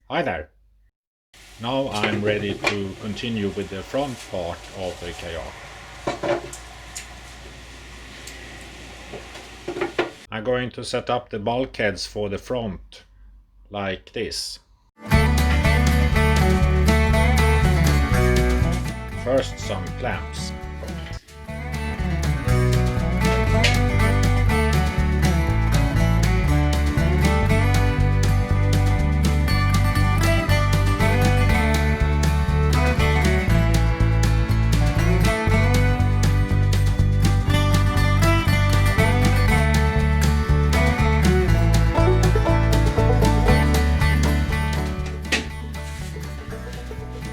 Hi there! Now I'm ready to continue with the front part of the kayak. I'm going to set up the bulkheads for the front, like this. First some clamps.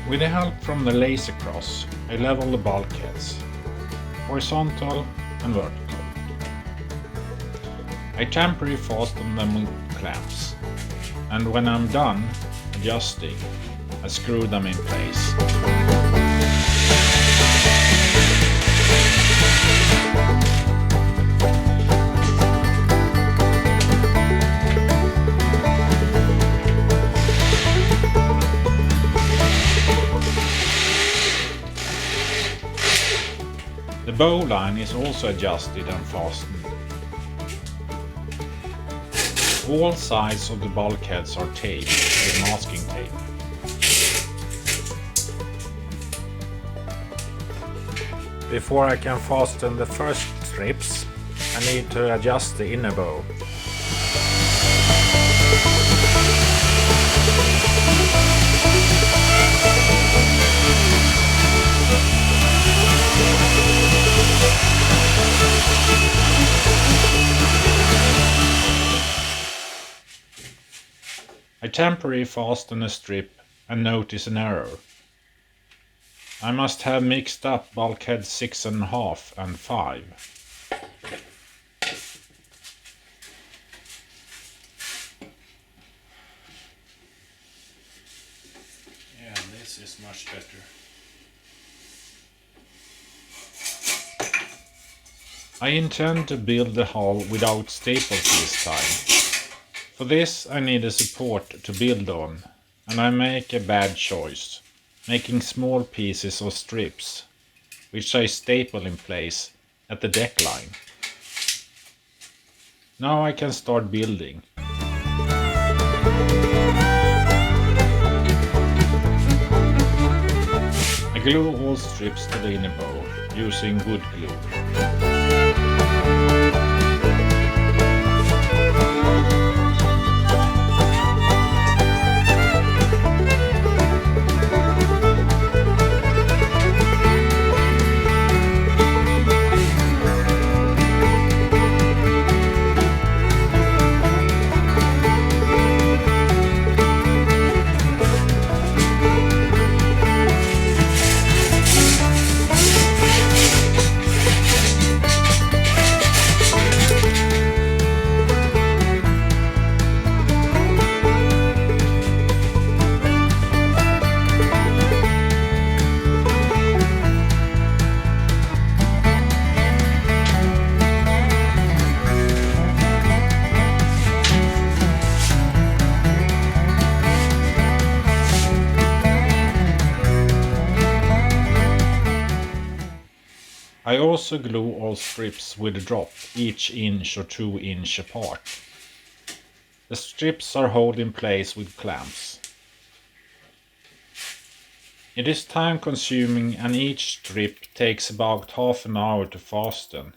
With the help from the laser cross, I level the bulkheads, horizontal and vertical. I temporarily fasten them with clamps, and when I'm done adjusting, I screw them in place. The bow line is also adjusted and fastened. All sides of the bulkheads are taped with masking tape. Before I can fasten the first strips, I need to adjust the inner bow. I temporarily fasten a strip and notice an error. I must have mixed up bulkhead 6.5 and 5. Yeah, this is much better. I intend to build the hull without staples this time. For this I need a support to build on, and I make a bad choice, making small pieces of strips, which I staple in place at the deck line. Now I can start building. I glue all strips to the inner bow using wood glue. I also glue all strips with a drop, each inch or 2 inches apart. The strips are held in place with clamps. It is time consuming and each strip takes about half an hour to fasten.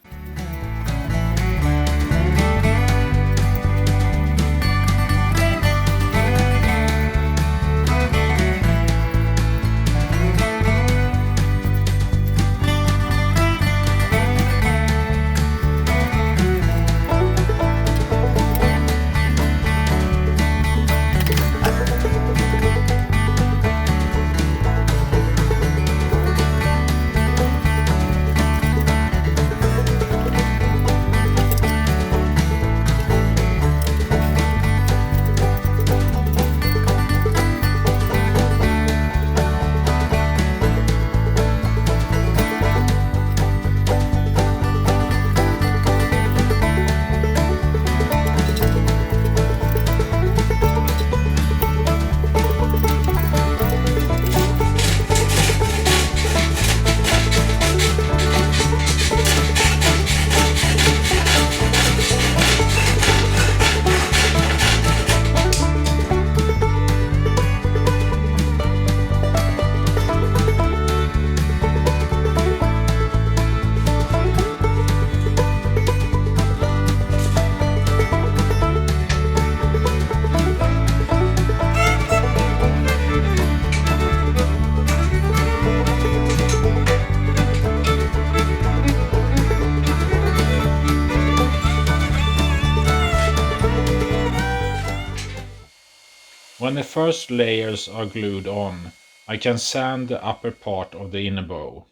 When the first layers are glued on, I can sand the upper part of the inner bow.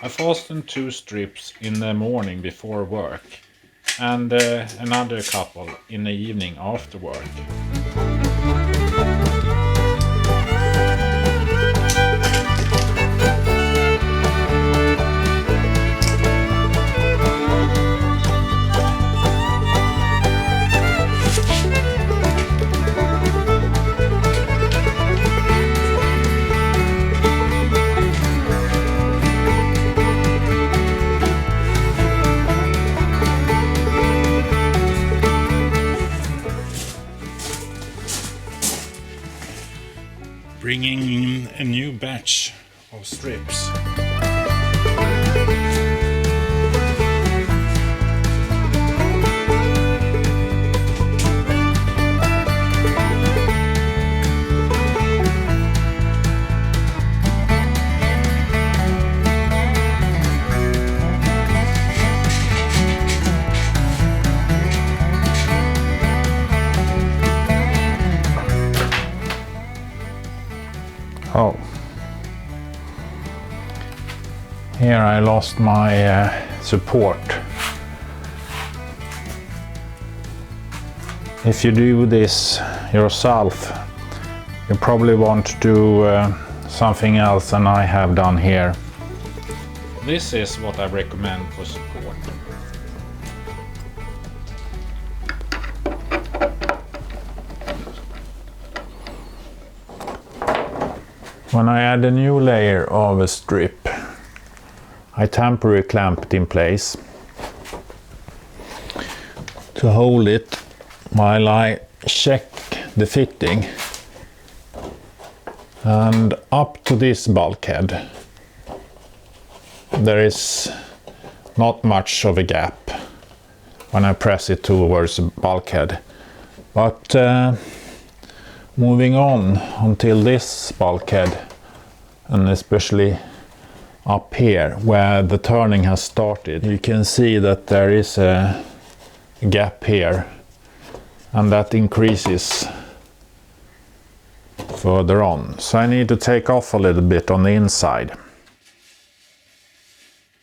I fasten 2 strips in the morning before work and another couple in the evening after work. Bringing in a new batch of strips. Oh, here I lost my support. If you do this yourself, you probably want to do something else than I have done here. This is what I recommend for support. When I add a new layer of a strip, I temporarily clamp it in place to hold it while I check the fitting. And up to this bulkhead there is not much of a gap when I press it towards the bulkhead, but moving on until this bulkhead, and especially up here where the turning has started, you can see that there is a gap here, and that increases further on. So I need to take off a little bit on the inside.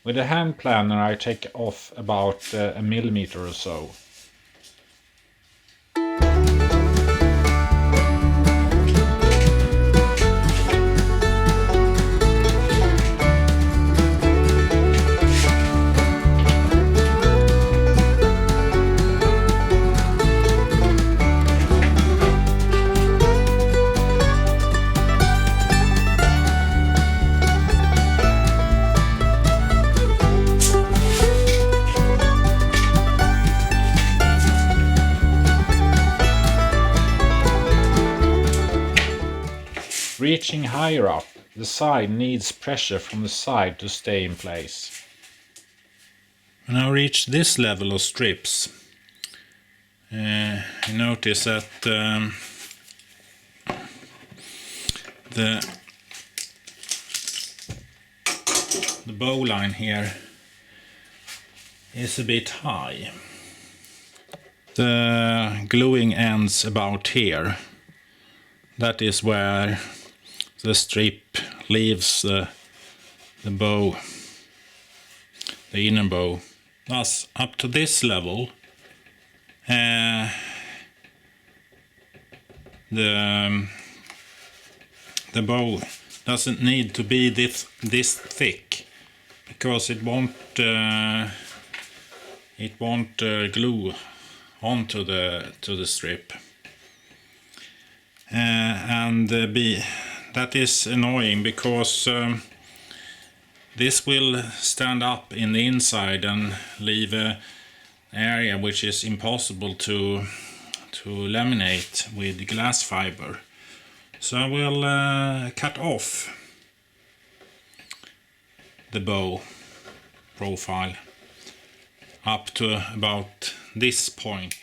With a hand planner I take off about a millimeter or so. Reaching higher up, the side needs pressure from the side to stay in place. When I reach this level of strips, you notice that the bow line here is a bit high. The gluing ends about here. That is where the strip leaves the bow, the inner bow. Thus, up to this level, the bow doesn't need to be this thick, because it won't glue onto the strip. That is annoying, because this will stand up in the inside and leave an area which is impossible to laminate with glass fiber. So I will cut off the bow profile up to about this point.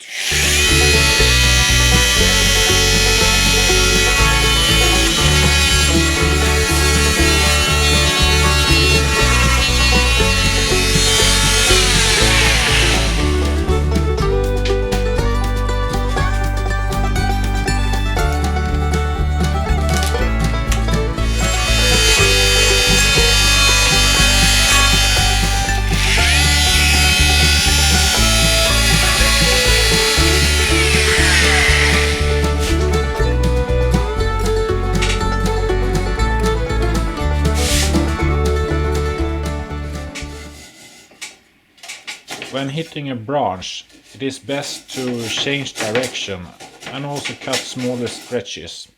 When hitting a branch, it is best to change direction and also cut smaller stretches.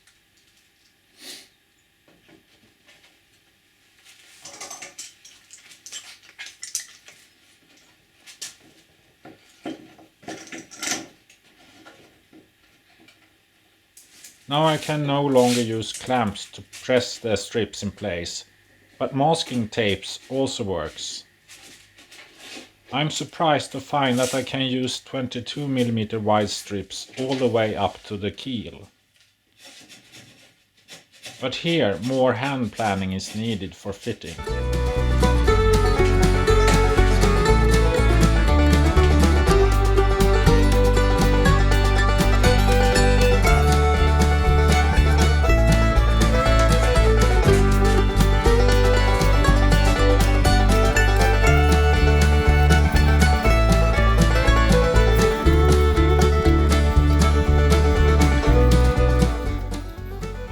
Now I can no longer use clamps to press the strips in place, but masking tapes also works. I'm surprised to find that I can use 22mm wide strips all the way up to the keel. But here more hand planning is needed for fitting.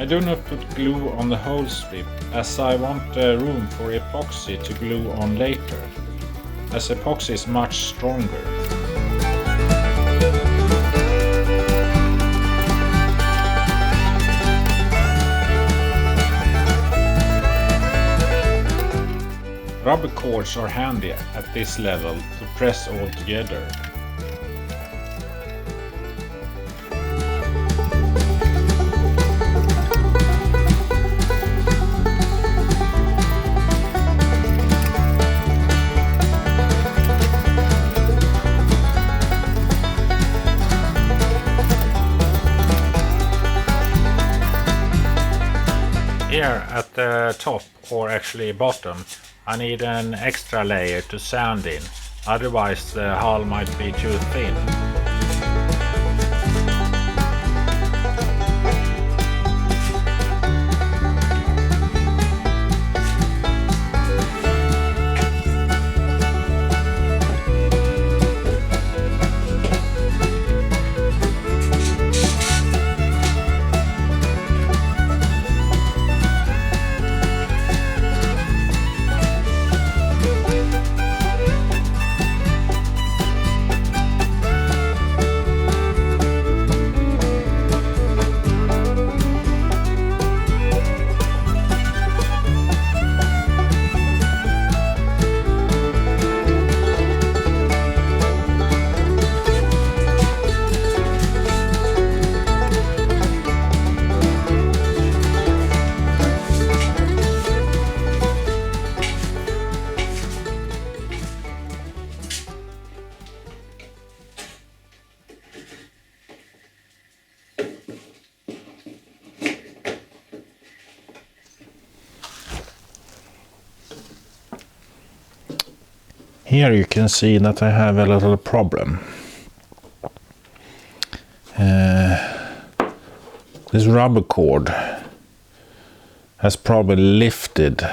I do not put glue on the whole strip, as I want room for epoxy to glue on later, as epoxy is much stronger. Rubber cords are handy at this level to press all together. Here at the top, or actually bottom, I need an extra layer to sand in, otherwise the hull might be too thin. Here you can see that I have a little problem. This rubber cord has probably lifted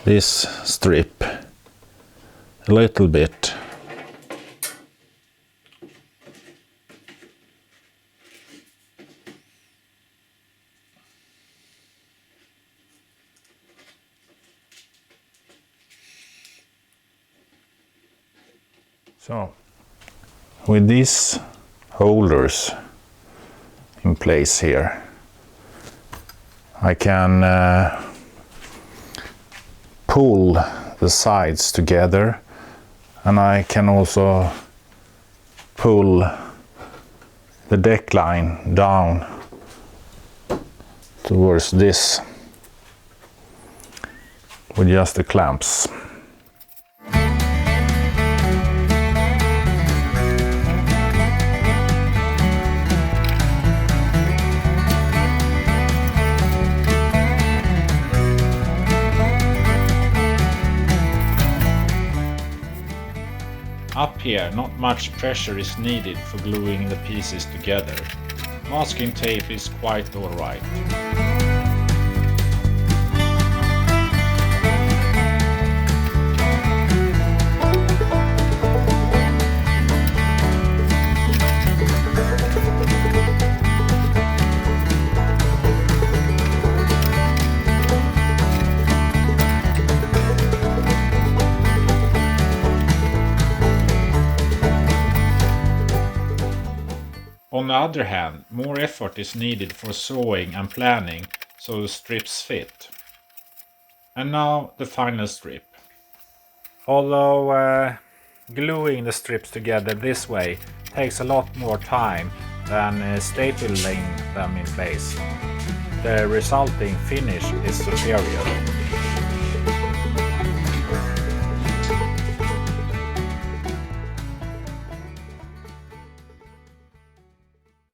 this strip a little bit. So, with these holders in place here, I can pull the sides together, and I can also pull the deck line down towards this with just the clamps. Up here, not much pressure is needed for gluing the pieces together. Masking tape is quite alright. the other hand, more effort is needed for sewing and planning so the strips fit. And now the final strip. Although gluing the strips together this way takes a lot more time than stapling them in place, the resulting finish is superior.